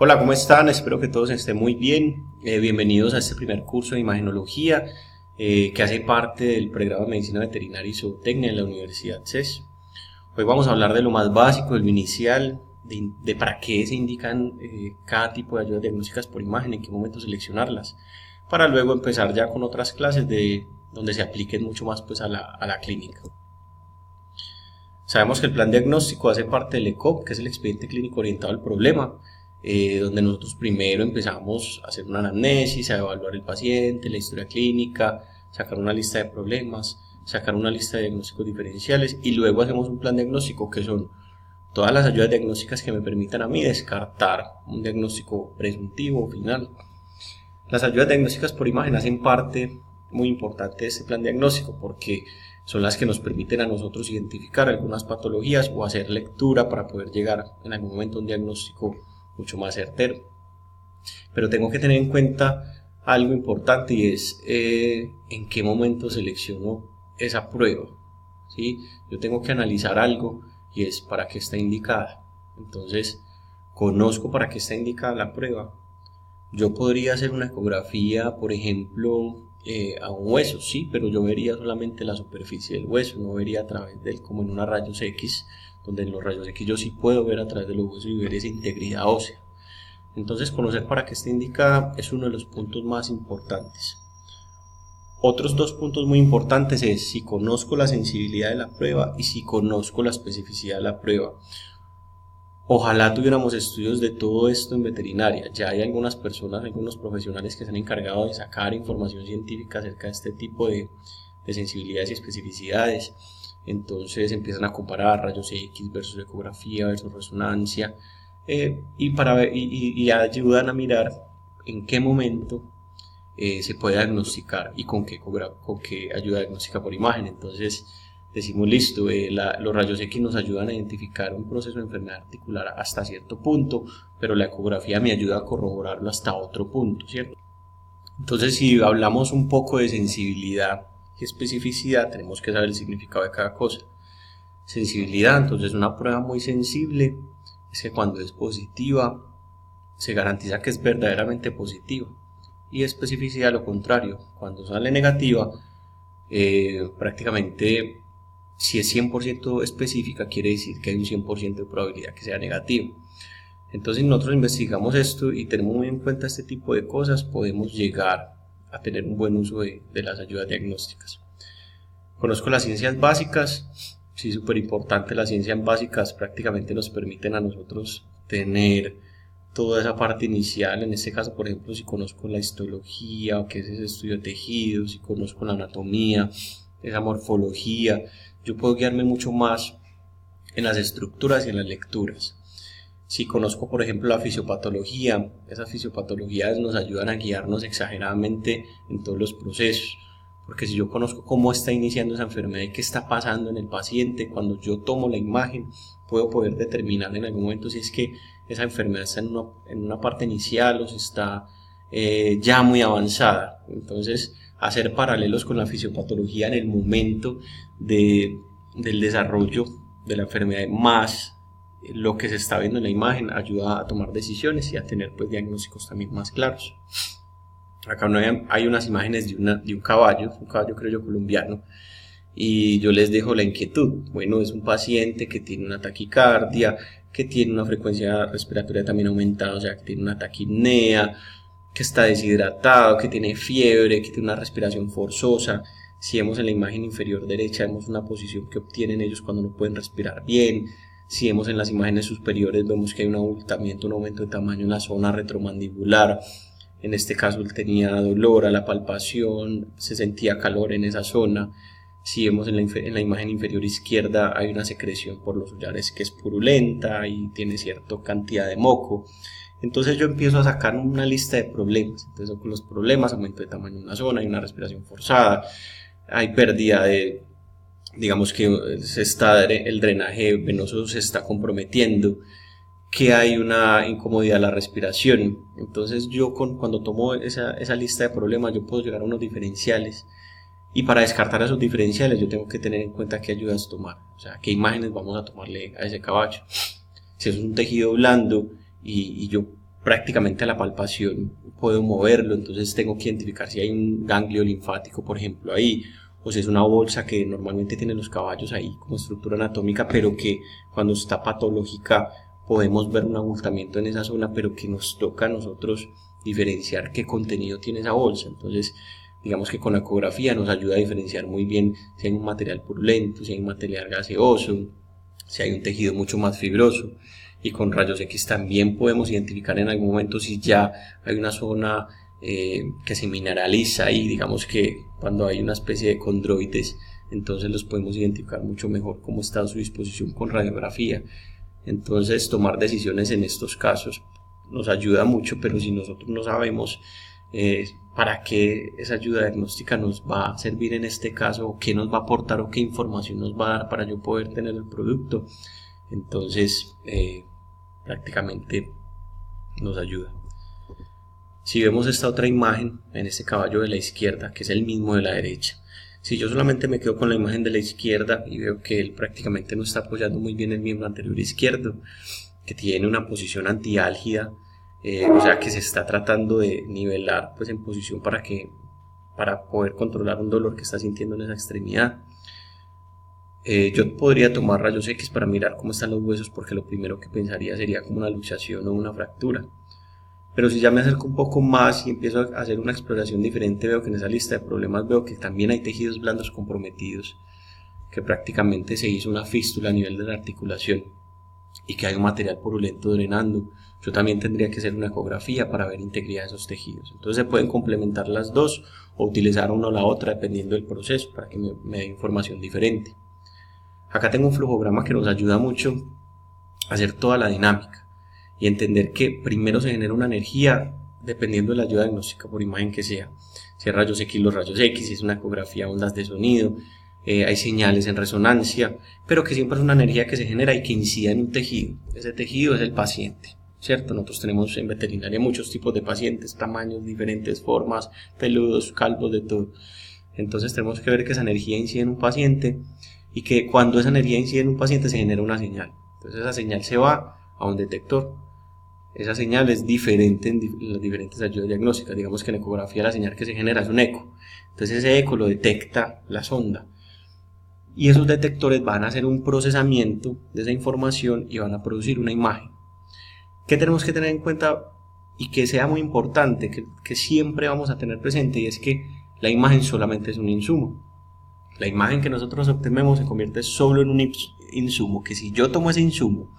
Hola, ¿cómo están? Espero que todos estén muy bien. Bienvenidos a este primer curso de imagenología que hace parte del pregrado de Medicina Veterinaria y Zootecnia en la Universidad CES. Hoy vamos a hablar de lo más básico, de lo inicial, de para qué se indican cada tipo de ayudas diagnósticas por imagen, en qué momento seleccionarlas, para luego empezar ya con otras clases donde se apliquen mucho más pues, a la clínica. Sabemos que el plan diagnóstico hace parte del ECOP, que es el expediente clínico orientado al problema, donde nosotros primero empezamos a hacer una anamnesis, a evaluar el paciente, la historia clínica, sacar una lista de problemas, sacar una lista de diagnósticos diferenciales y luego hacemos un plan diagnóstico que son todas las ayudas diagnósticas que me permitan a mí descartar un diagnóstico presuntivo o final. Las ayudas diagnósticas por imagen hacen parte muy importante de este plan diagnóstico porque son las que nos permiten a nosotros identificar algunas patologías o hacer lectura para poder llegar en algún momento a un diagnóstico mucho más certero. Pero tengo que tener en cuenta algo importante y es en qué momento selecciono esa prueba, ¿sí? Yo tengo que analizar algo y es para qué está indicada. Entonces, conozco para qué está indicada la prueba. Yo podría hacer una ecografía, por ejemplo, a un hueso, sí, pero yo vería solamente la superficie del hueso, no vería a través de él como en unos rayos X, donde en los rayos X yo sí puedo ver a través de los huesos y ver esa integridad ósea. Entonces, conocer para qué está indicada es uno de los puntos más importantes. Otros dos puntos muy importantes es si conozco la sensibilidad de la prueba y si conozco la especificidad de la prueba. Ojalá tuviéramos estudios de todo esto en veterinaria. Ya hay algunas personas, algunos profesionales que se han encargado de sacar información científica acerca de este tipo de sensibilidades y especificidades. Entonces empiezan a comparar rayos X versus ecografía versus resonancia y ayudan a mirar en qué momento se puede diagnosticar y con qué ayuda diagnóstica por imagen. Entonces decimos listo, los rayos X nos ayudan a identificar un proceso de enfermedad articular hasta cierto punto, pero la ecografía me ayuda a corroborarlo hasta otro punto, ¿cierto? Entonces, si hablamos un poco de sensibilidad y especificidad, tenemos que saber el significado de cada cosa. Sensibilidad, entonces una prueba muy sensible es que cuando es positiva se garantiza que es verdaderamente positiva, y especificidad lo contrario, cuando sale negativa prácticamente si es 100% específica quiere decir que hay un 100% de probabilidad que sea negativo. Entonces nosotros investigamos esto y tenemos muy en cuenta este tipo de cosas, podemos llegar a tener un buen uso de las ayudas diagnósticas. Conozco las ciencias básicas, sí, súper importante. Las ciencias básicas prácticamente nos permiten a nosotros tener toda esa parte inicial. En este caso, por ejemplo, si conozco la histología, que es ese estudio de tejidos, si conozco la anatomía, esa morfología, yo puedo guiarme mucho más en las estructuras y en las lecturas. Si conozco, por ejemplo, la fisiopatología, esas fisiopatologías nos ayudan a guiarnos exageradamente en todos los procesos. Porque si yo conozco cómo está iniciando esa enfermedad y qué está pasando en el paciente, cuando yo tomo la imagen, puedo poder determinar en algún momento si es que esa enfermedad está en una parte inicial o si está ya muy avanzada. Entonces, hacer paralelos con la fisiopatología en el momento del desarrollo de la enfermedad más lo que se está viendo en la imagen ayuda a tomar decisiones y a tener pues diagnósticos también más claros. Acá hay unas imágenes de un caballo creo yo colombiano, y yo les dejo la inquietud. Bueno, es un paciente que tiene una taquicardia, que tiene una frecuencia respiratoria también aumentada, o sea, que tiene una taquipnea, que está deshidratado, que tiene fiebre, que tiene una respiración forzosa. Si vemos en la imagen inferior derecha, vemos una posición que obtienen ellos cuando no pueden respirar bien. Si vemos en las imágenes superiores, vemos que hay un abultamiento, un aumento de tamaño en la zona retromandibular. En este caso él tenía dolor a la palpación, se sentía calor en esa zona. Si vemos en la imagen inferior izquierda, hay una secreción por los hollares que es purulenta y tiene cierta cantidad de moco. Entonces yo empiezo a sacar una lista de problemas. Entonces con los problemas, aumento de tamaño en una zona, hay una respiración forzada, hay pérdida de, digamos que el drenaje venoso se está comprometiendo, que hay una incomodidad a la respiración. Entonces yo cuando tomo esa lista de problemas, yo puedo llegar a unos diferenciales, y para descartar esos diferenciales yo tengo que tener en cuenta qué ayudas tomar, o sea, qué imágenes vamos a tomarle a ese caballo. Si eso es un tejido blando y yo prácticamente a la palpación puedo moverlo, entonces tengo que identificar si hay un ganglio linfático, por ejemplo, ahí, o si es una bolsa que normalmente tienen los caballos ahí como estructura anatómica, pero que cuando está patológica podemos ver un abultamiento en esa zona, pero que nos toca a nosotros diferenciar qué contenido tiene esa bolsa. Entonces, digamos que con la ecografía nos ayuda a diferenciar muy bien si hay un material purulento, si hay un material gaseoso, si hay un tejido mucho más fibroso. Y con rayos X también podemos identificar en algún momento si ya hay una zona que se mineraliza, y digamos que cuando hay una especie de condroides, entonces los podemos identificar mucho mejor cómo está su disposición con radiografía. Entonces tomar decisiones en estos casos nos ayuda mucho, pero si nosotros no sabemos para qué esa ayuda diagnóstica nos va a servir en este caso, o qué nos va a aportar, o qué información nos va a dar para yo poder tener el producto, entonces prácticamente nos ayuda. Si vemos esta otra imagen en este caballo de la izquierda, que es el mismo de la derecha, si yo solamente me quedo con la imagen de la izquierda y veo que él prácticamente no está apoyando muy bien el miembro anterior izquierdo, que tiene una posición antiálgida, o sea que se está tratando de nivelar pues en posición para poder controlar un dolor que está sintiendo en esa extremidad. Yo podría tomar rayos X para mirar cómo están los huesos, porque lo primero que pensaría sería como una luxación o una fractura. Pero si ya me acerco un poco más y empiezo a hacer una exploración diferente, veo que en esa lista de problemas veo que también hay tejidos blandos comprometidos, que prácticamente se hizo una fístula a nivel de la articulación y que hay un material purulento drenando. Yo también tendría que hacer una ecografía para ver integridad de esos tejidos. Entonces se pueden complementar las dos o utilizar una o la otra dependiendo del proceso para que me dé información diferente. Acá tengo un flujograma que nos ayuda mucho a hacer toda la dinámica y entender que primero se genera una energía dependiendo de la ayuda diagnóstica por imagen que sea. Si es rayos X, los rayos X, si es una ecografía, ondas de sonido, hay señales en resonancia, pero que siempre es una energía que se genera y que incide en un tejido. Ese tejido es el paciente, ¿cierto? Nosotros tenemos en veterinaria muchos tipos de pacientes, tamaños, diferentes formas, peludos, calvos, de todo. Entonces tenemos que ver que esa energía incide en un paciente y que cuando esa energía incide en un paciente se genera una señal. Entonces esa señal se va a un detector. Esa señal es diferente en las diferentes ayudas diagnósticas. Digamos que en ecografía la señal que se genera es un eco. Entonces ese eco lo detecta la sonda. Y esos detectores van a hacer un procesamiento de esa información y van a producir una imagen. ¿Qué tenemos que tener en cuenta y que sea muy importante, que siempre vamos a tener presente? Y es que la imagen solamente es un insumo. La imagen que nosotros obtenemos se convierte solo en un insumo, que si yo tomo ese insumo,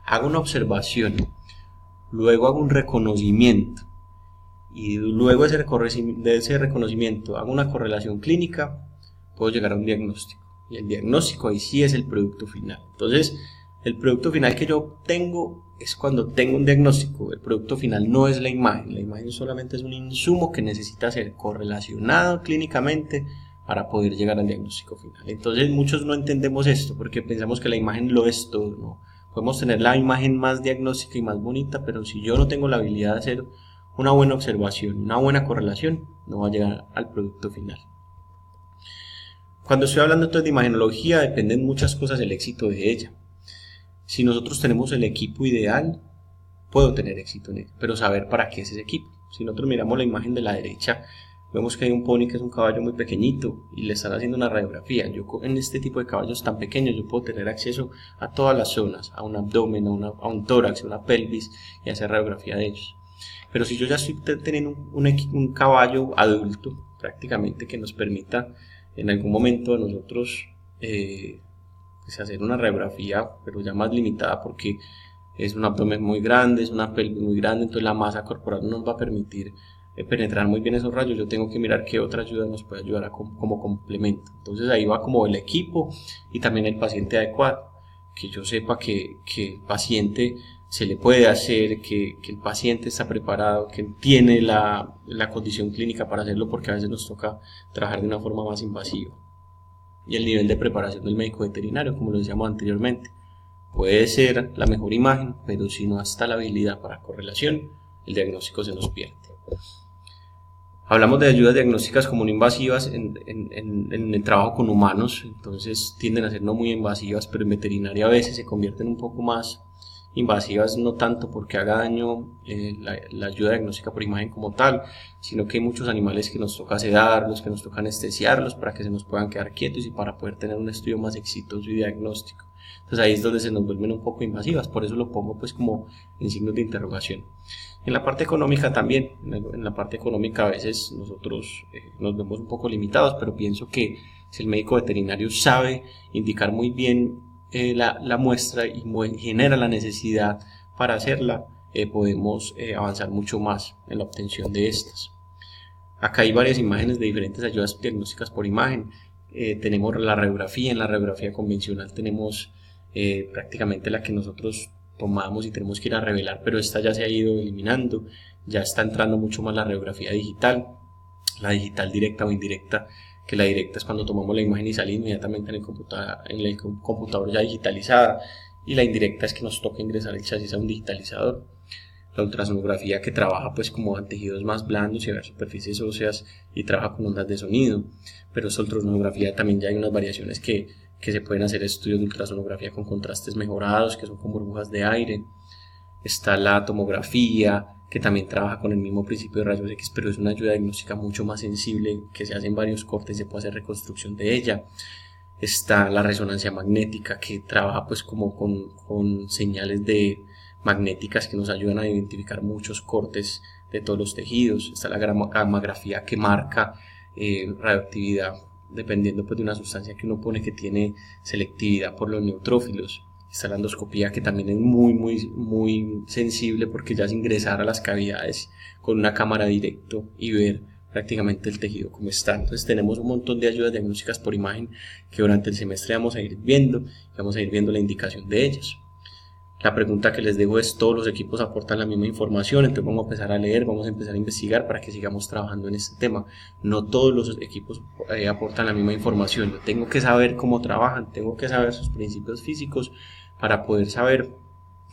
hago una observación, luego hago un reconocimiento y luego de ese reconocimiento hago una correlación clínica, puedo llegar a un diagnóstico. Y el diagnóstico ahí sí es el producto final. Entonces, el producto final que yo obtengo es cuando tengo un diagnóstico. El producto final no es la imagen solamente es un insumo que necesita ser correlacionado clínicamente para poder llegar al diagnóstico final. Entonces muchos no entendemos esto porque pensamos que la imagen lo es todo, ¿no? Podemos tener la imagen más diagnóstica y más bonita, pero si yo no tengo la habilidad de hacer una buena observación, una buena correlación, no va a llegar al producto final. Cuando estoy hablando entonces de imagenología, dependen muchas cosas del éxito de ella. Si nosotros tenemos el equipo ideal, puedo tener éxito en él, pero saber para qué es ese equipo. Si nosotros miramos la imagen de la derecha, vemos que hay un pony que es un caballo muy pequeñito y le están haciendo una radiografía. Yo en este tipo de caballos tan pequeños yo puedo tener acceso a todas las zonas, a un abdomen, a un tórax, a una pelvis, y hacer radiografía de ellos. Pero si yo ya estoy teniendo un caballo adulto, prácticamente, que nos permita en algún momento a nosotros pues hacer una radiografía, pero ya más limitada, porque es un abdomen muy grande, es una pelvis muy grande, entonces la masa corporal no nos va a permitir penetrar muy bien esos rayos. Yo tengo que mirar qué otra ayuda nos puede ayudar como complemento. Entonces ahí va como el equipo y también el paciente adecuado, que yo sepa que el paciente se le puede hacer, que el paciente está preparado, que tiene la condición clínica para hacerlo, porque a veces nos toca trabajar de una forma más invasiva. Y el nivel de preparación del médico veterinario, como lo decíamos anteriormente, puede ser la mejor imagen, pero si no está la habilidad para correlación, el diagnóstico se nos pierde. Hablamos de ayudas diagnósticas como no invasivas en el trabajo con humanos, entonces tienden a ser no muy invasivas, pero en veterinaria a veces se convierten un poco más invasivas no tanto porque haga daño la ayuda diagnóstica por imagen como tal, sino que hay muchos animales que nos toca sedarlos, que nos toca anestesiarlos para que se nos puedan quedar quietos y para poder tener un estudio más exitoso y diagnóstico. Entonces ahí es donde se nos vuelven un poco invasivas, por eso lo pongo pues como en signos de interrogación. En la parte económica también, en la parte económica a veces nosotros nos vemos un poco limitados, pero pienso que si el médico veterinario sabe indicar muy bien la muestra y genera la necesidad para hacerla, podemos avanzar mucho más en la obtención de estas. Acá hay varias imágenes de diferentes ayudas diagnósticas por imagen. Tenemos la radiografía. En la radiografía convencional tenemos prácticamente la que nosotros tomamos y tenemos que ir a revelar, pero esta ya se ha ido eliminando, ya está entrando mucho más la radiografía digital, la digital directa o indirecta, que la directa es cuando tomamos la imagen y sale inmediatamente en el computador ya digitalizada, y la indirecta es que nos toca ingresar el chasis a un digitalizador. La ultrasonografía, que trabaja pues como en tejidos más blandos y a ver superficies óseas y trabaja con ondas de sonido, pero esta ultrasonografía también ya hay unas variaciones que se pueden hacer estudios de ultrasonografía con contrastes mejorados, que son con burbujas de aire. Está la tomografía, que también trabaja con el mismo principio de rayos X, pero es una ayuda diagnóstica mucho más sensible, que se hacen varios cortes y se puede hacer reconstrucción de ella. Está la resonancia magnética, que trabaja pues como con señales magnéticas que nos ayudan a identificar muchos cortes de todos los tejidos. Está la gammagrafía, que marca radioactividad dependiendo pues de una sustancia que uno pone que tiene selectividad por los neutrófilos. Está la endoscopía, que también es muy sensible porque ya es ingresar a las cavidades con una cámara directo y ver prácticamente el tejido como está. Entonces tenemos un montón de ayudas diagnósticas por imagen que durante el semestre vamos a ir viendo y vamos a ir viendo la indicación de ellas. La pregunta que les dejo es: ¿todos los equipos aportan la misma información? Entonces vamos a empezar a leer, vamos a empezar a investigar para que sigamos trabajando en este tema. No todos los equipos aportan la misma información. Yo tengo que saber cómo trabajan, tengo que saber sus principios físicos para poder saber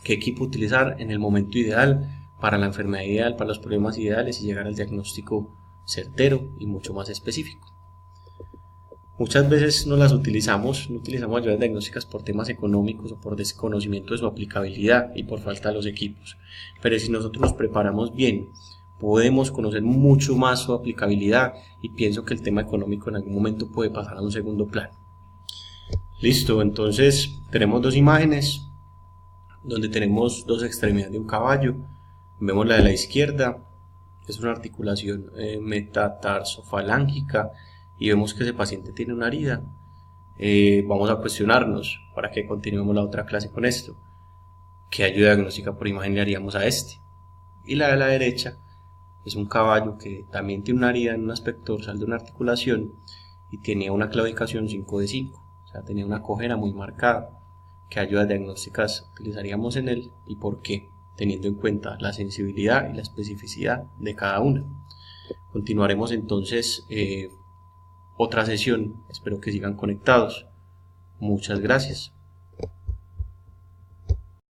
qué equipo utilizar en el momento ideal, para la enfermedad ideal, para los problemas ideales y llegar al diagnóstico certero y mucho más específico. Muchas veces no utilizamos ayudas diagnósticas por temas económicos o por desconocimiento de su aplicabilidad y por falta de los equipos. Pero si nosotros nos preparamos bien, podemos conocer mucho más su aplicabilidad, y pienso que el tema económico en algún momento puede pasar a un segundo plano. Listo, entonces tenemos dos imágenes donde tenemos dos extremidades de un caballo. Vemos la de la izquierda, es una articulación metatarsofalangica, y vemos que ese paciente tiene una herida. Vamos a cuestionarnos, para que continuemos la otra clase con esto, ¿qué ayuda diagnóstica por imagen le haríamos a este? Y la de la derecha es un caballo que también tiene una herida en un aspecto dorsal de una articulación y tenía una claudicación 5 de 5, o sea, tenía una cojera muy marcada. ¿Qué ayudas diagnósticas utilizaríamos en él y por qué? Teniendo en cuenta la sensibilidad y la especificidad de cada una. Continuaremos entonces otra sesión. Espero que sigan conectados. Muchas gracias.